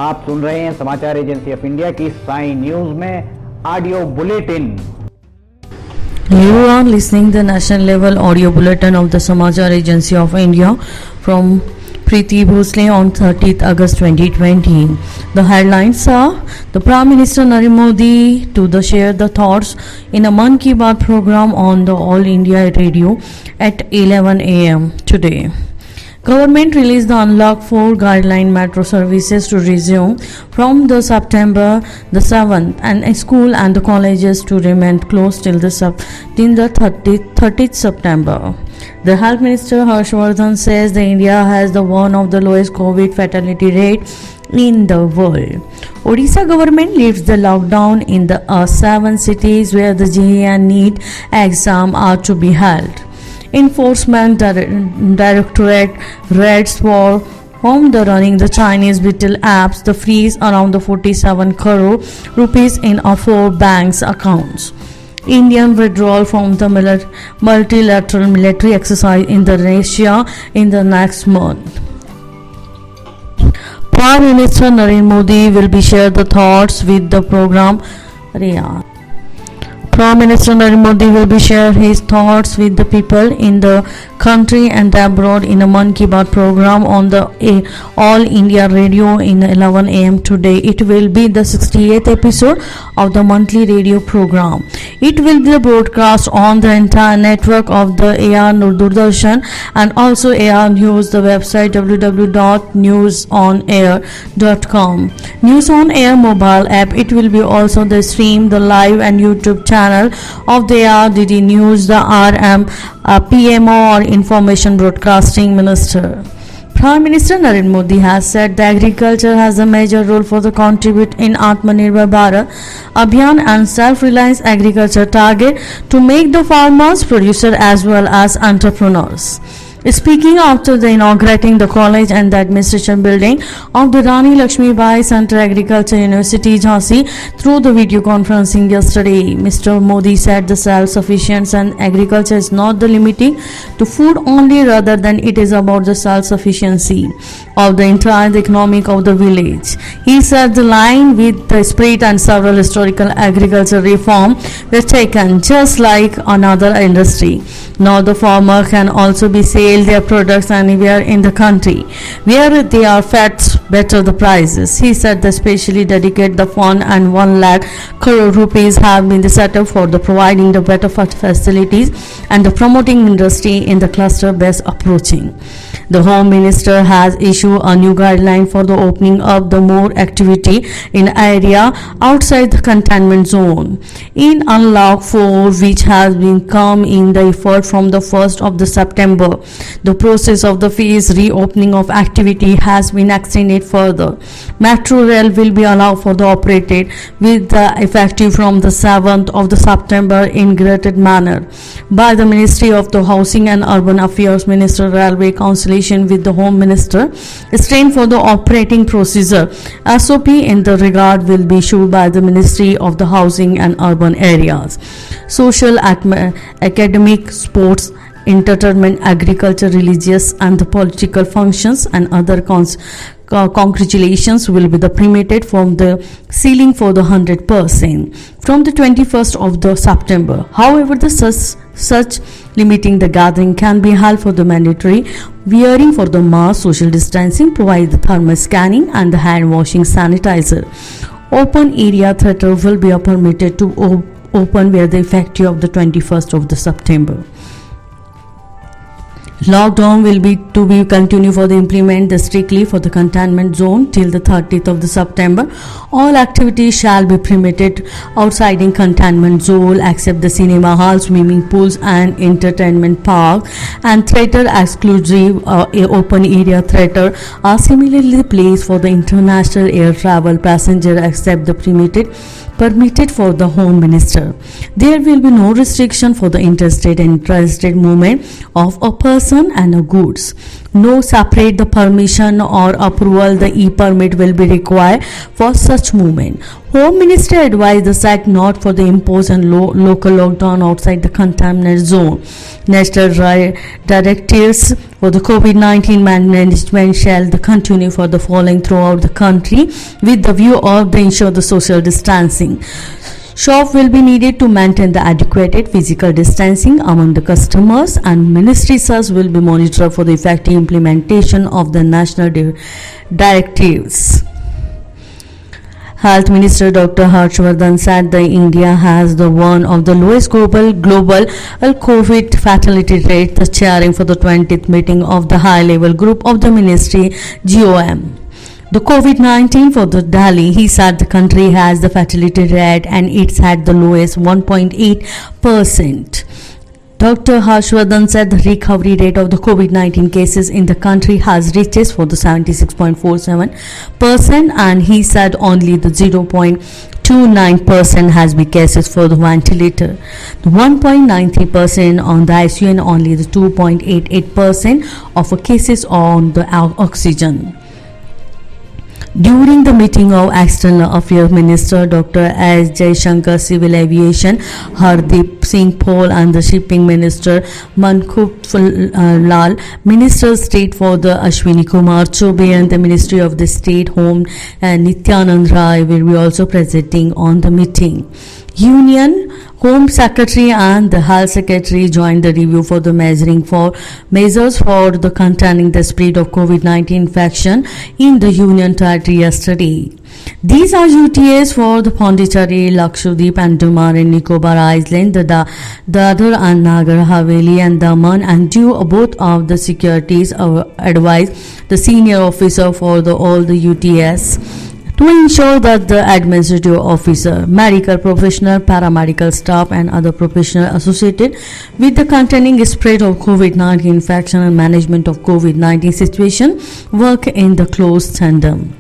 आप सुन रहे हैं समाचार एजेंसी ऑफ इंडिया की साई न्यूज में audio bulletin. You are listening the national level audio bulletin of the Samachar Agency of India from Preeti Bhosle on 30th August 2020. The headlines are: the Prime Minister Narendra Modi to share the thoughts in a Mann Ki Baat program on the All India Radio at 11 a.m. today. Government released the Unlock 4 guideline metro services to resume from the September the 7th and school and the colleges to remain closed till the 30th September. The Health Minister Harshvardhan says that India has the one of the lowest COVID fatality rate in the world. Odisha government lifts the lockdown in the 7 cities where the JEE and NEET exam are to be held. Enforcement Directorate raids for whom the running the Chinese Beetle apps the freeze around the 47 crore rupees in 4 banks accounts. Indian withdrawal from the multilateral military exercise in the Russia in the next month. Prime Minister Narendra Modi will be share the thoughts with the program. Prime Minister Narendra Modi will be share his thoughts with the people in the country and abroad in a Mann Ki Baat program on the All India Radio in 11 a.m. today. It will be the 68th episode of the monthly radio program. It will be broadcast on the entire network of the AR Doordarshan and also AR News, the website www.newsonair.com. News on Air mobile app. It will be also the stream, the live and YouTube channel of the ARDD News, the RM, PMO or Information Broadcasting Minister. Prime Minister Narendra Modi has said that agriculture has a major role for the contribute in Atmanirbhar Bharat Abhiyan and self-reliance agriculture target to make the farmers, producer as well as entrepreneurs. Speaking after the inaugurating the college and the administration building of the Rani Lakshmi Bai Central Agriculture University Jhansi through the video conferencing yesterday, Mr. Modi said the self-sufficiency and agriculture is not the limiting to food only, rather than it is about the self-sufficiency of the entire economic of the village. He said the line with the spirit and several historical agriculture reform were taken just like another industry. Now the farmer can also be sell their products anywhere in the country where they are fetched better the prices. He said they specially dedicate the fund and 1 lakh crore rupees have been set up for the providing the better facilities and the promoting industry in the cluster based approaching. The Home Minister has issued a new guideline for the opening up the more activity in area outside the containment zone. In Unlock 4, which has been come in the effort from the 1st of the September, the process of the phase reopening of activity has been extended further. Metro rail will be allowed for the operated with the effective from the 7th of the September in graded manner by the Ministry of the Housing and Urban Affairs Minister. Railway Council with the Home Minister strain for the operating procedure SOP in the regard will be issued by the Ministry of the Housing and Urban Areas. Social, academic, sports, entertainment, agriculture, religious and the political functions and other congratulations will be the permitted from the ceiling for the 100% from the 21st of the September. However, the such limiting the gathering can be held for the mandatory wearing for the mask, social distancing, provide the thermal scanning and the hand washing sanitizer. Open area theatre will be permitted to open where the effective of the 21st of the September. Lockdown will be continued for the implement strictly for the containment zone till the 30th of the September. All activities shall be permitted outside in containment zone except the cinema halls, swimming pools and entertainment park and theatre exclusive open area theatre are similarly placed for the international air travel passenger except the permitted for the Home Minister. There will be no restriction for the interstate and intrastate movement of a person and a goods. No separate the permission or approval the e-permit will be required for such movement. Home Ministry advised the SAC not for the impose and local lockdown outside the containment zone. National directives for the COVID-19 management shall continue for the following throughout the country with the view of the ensure the social distancing. Shop will be needed to maintain the adequate physical distancing among the customers, and ministries will be monitored for the effective implementation of the national directives. Health Minister Dr. Harshvardhan said that India has the one of the lowest global COVID fatality rate, the chairing for the 20th meeting of the high-level group of the ministry GOM. The COVID-19 for the Delhi, he said the country has the fatality rate and it's at the lowest 1.8%. Dr. Harshvardhan said the recovery rate of the COVID-19 cases in the country has reached for the 76.47%, and he said only the 0.29% has been cases for the ventilator, the 1.93% on the ICU, and only the 2.88% of cases on the oxygen. During the meeting of External Affairs Minister Dr. S. Jaishankar, Civil Aviation Hardeep Singh Paul, and the Shipping Minister Mankut Lal, Minister State for the Ashwini Kumar Chobe, and the Ministry of the State Home Nityanand Rai will be also presenting on the meeting. Union Home Secretary and the Health Secretary joined the review for the measures for the containing the spread of COVID-19 infection in the Union Territory yesterday. These are UTAs for the Pondicherry, Lakshadweep, and Andaman and Nicobar Island, the Dadar and Nagar Haveli, and Daman and Diu. Both of the securities advised the senior officer for all the UTS to ensure that the administrative officer, medical professional, paramedical staff, and other professionals associated with the containing spread of COVID-19 infection and management of COVID-19 situation work in the close tandem.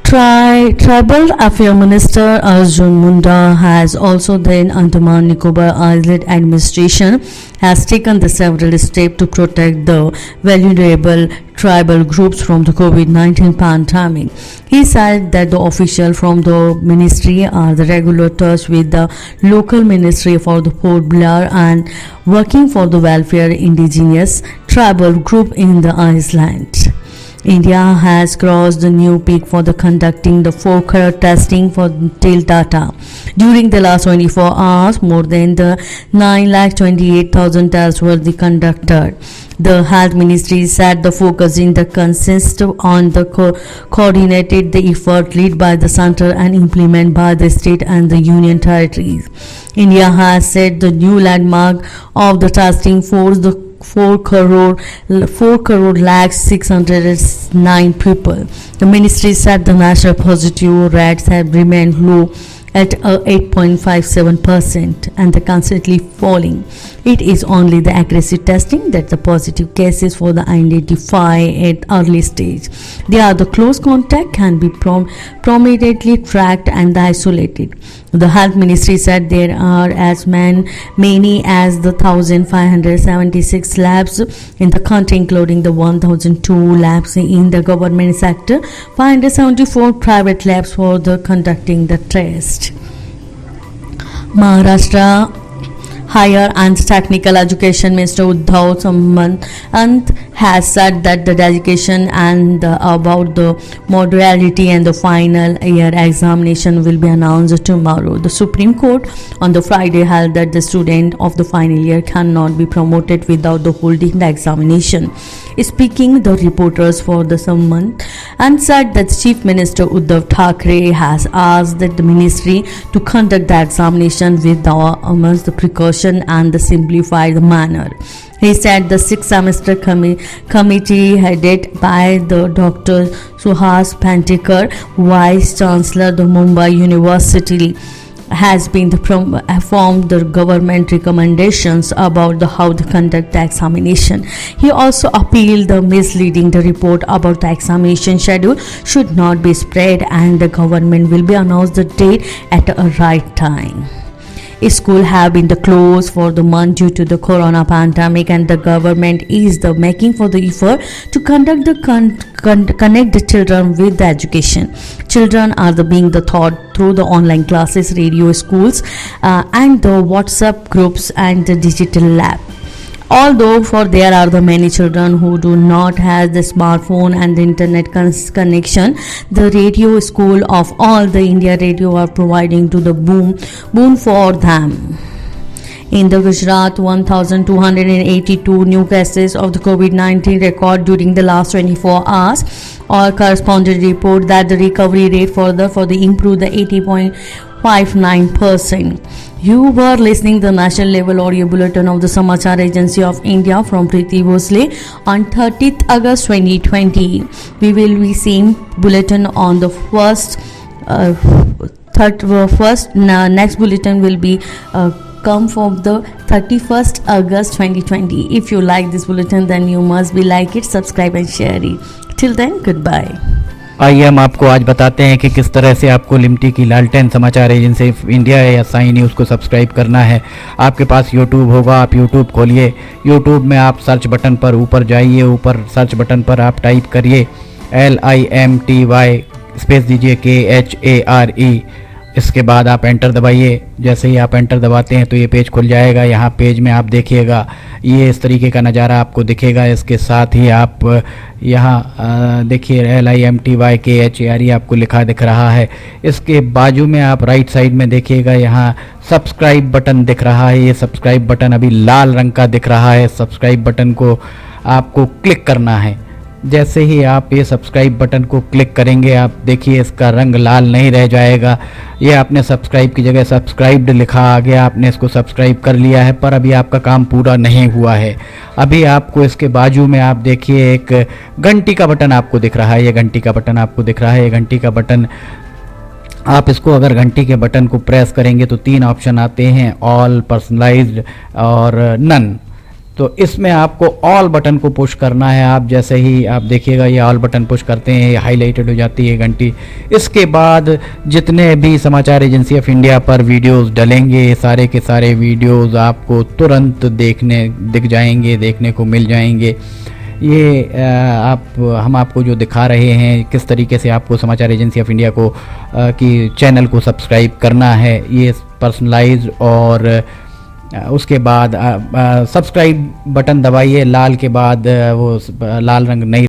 Tribal Affairs Minister Arjun Munda has also then Andaman Nicobar Island administration has taken the several steps to protect the vulnerable tribal groups from the COVID-19 pandemic. He said that the officials from the ministry are the regular touch with the local ministry for the Port Blair and working for the welfare indigenous tribal group in the island. India has crossed the new peak for the conducting the 4-crore testing for tail data. During the last 24 hours, more than the 928,000 tests were conducted. The Health Ministry said the focus in the consist on the coordinated the effort led by the center and implemented by the state and the union territories. India has set the new landmark of the testing for the 4 crore lakh 609 people. The ministry said the national positive rates have remained low at 8.57% and the constantly falling. It is only the aggressive testing that the positive cases for the identify at early stage. They are the close contact can be prominently tracked and isolated. The Health Ministry said there are as many as the 1,576 labs in the country, including the 1,002 labs in the government sector, 574 private labs for the conducting the test. Maharashtra Higher and Technical Education Minister Uddhav Samant has said that the dedication and about the modality and the final year examination will be announced tomorrow. The Supreme Court on the Friday held that the student of the final year cannot be promoted without the holding the examination. Speaking the reporters for the Samant and said that Chief Minister Uddhav Thackeray has asked that the ministry to conduct the examination with the precaution and the simplified manner. He said the 6th semester committee headed by the Dr. Suhas Pantekar, Vice Chancellor the Mumbai University, has been formed the government recommendations about how to conduct the examination. He also appealed the misleading the report about the examination schedule should not be spread and the government will be announced the date at a right time. School have been closed for the month due to the corona pandemic, and the government is making for the effort to conduct the connect the children with the education. Children are being taught through the online classes, radio schools, and the WhatsApp groups and the digital lab. Although for there are the many children who do not have the smartphone and the internet connection, the radio school of all the India Radio are providing to the boon for them. In the Gujarat, 1,282 new cases of the COVID-19 record during the last 24 hours. All correspondent report that the recovery rate further improved the 80.59%. You were listening the national level audio bulletin of the Samachar Agency of India from Preeti Bhosle on 30th August 2020. We will be seeing bulletin on the next bulletin will be come from the 31st August 2020. If you like this bulletin, then you must be like it, subscribe and share it. Till then, goodbye. आइए हम आपको आज बताते हैं कि किस तरह से आपको लिमटी की लालटेन समाचार एजेंसी इंडिया या साई न्यूज़ को सब्सक्राइब करना है। आपके पास यूट्यूब होगा, आप यूट्यूब खोलिए। यूट्यूब में आप सर्च बटन पर ऊपर जाइए, ऊपर सर्च बटन पर आप टाइप करिए LIMTY, स्पेस दीजिए KHARE। इसके बाद आप एंटर दबाइए। जैसे ही आप एंटर दबाते हैं तो ये पेज खुल जाएगा। यहाँ पेज में आप देखिएगा ये इस तरीके का नज़ारा आपको दिखेगा। इसके साथ ही आप यहाँ देखिए LIMTY KHARE आपको लिखा दिख रहा है। इसके बाजू में आप राइट साइड में देखिएगा, यहाँ सब्सक्राइब बटन दिख रहा है। ये सब्सक्राइब बटन अभी लाल रंग का दिख रहा है। सब्सक्राइब बटन को आपको क्लिक करना है। जैसे ही आप ये सब्सक्राइब बटन को क्लिक करेंगे, आप देखिए इसका रंग लाल नहीं रह जाएगा। ये आपने सब्सक्राइब की जगह सब्सक्राइब्ड लिखा आ गया, आपने इसको सब्सक्राइब कर लिया है, पर अभी आपका काम पूरा नहीं हुआ है। अभी आपको इसके बाजू में आप देखिए एक घंटी का बटन आपको दिख रहा है। ये घंटी का बटन आपको दिख रहा है। ये घंटी का बटन आप इसको अगर घंटी के बटन को प्रेस करेंगे तो 3 ऑप्शन आते हैं, ऑल, पर्सनलाइज्ड और नन। तो इसमें आपको ऑल बटन को पुश करना है। आप जैसे ही आप देखिएगा ये ऑल बटन पुश करते हैं, ये हाईलाइटेड हो जाती है घंटी। इसके बाद जितने भी समाचार एजेंसी ऑफ इंडिया पर वीडियोस डलेंगे, सारे के सारे वीडियोस आपको तुरंत दिख जाएंगे, देखने को मिल जाएंगे। ये हम आपको जो दिखा रहे हैं किस तरीके से आपको समाचार एजेंसी ऑफ इंडिया को की चैनल को सब्सक्राइब करना है। ये पर्सनलाइज्ड और उसके बाद सब्सक्राइब बटन दबाइए। लाल के बाद वो लाल रंग नहीं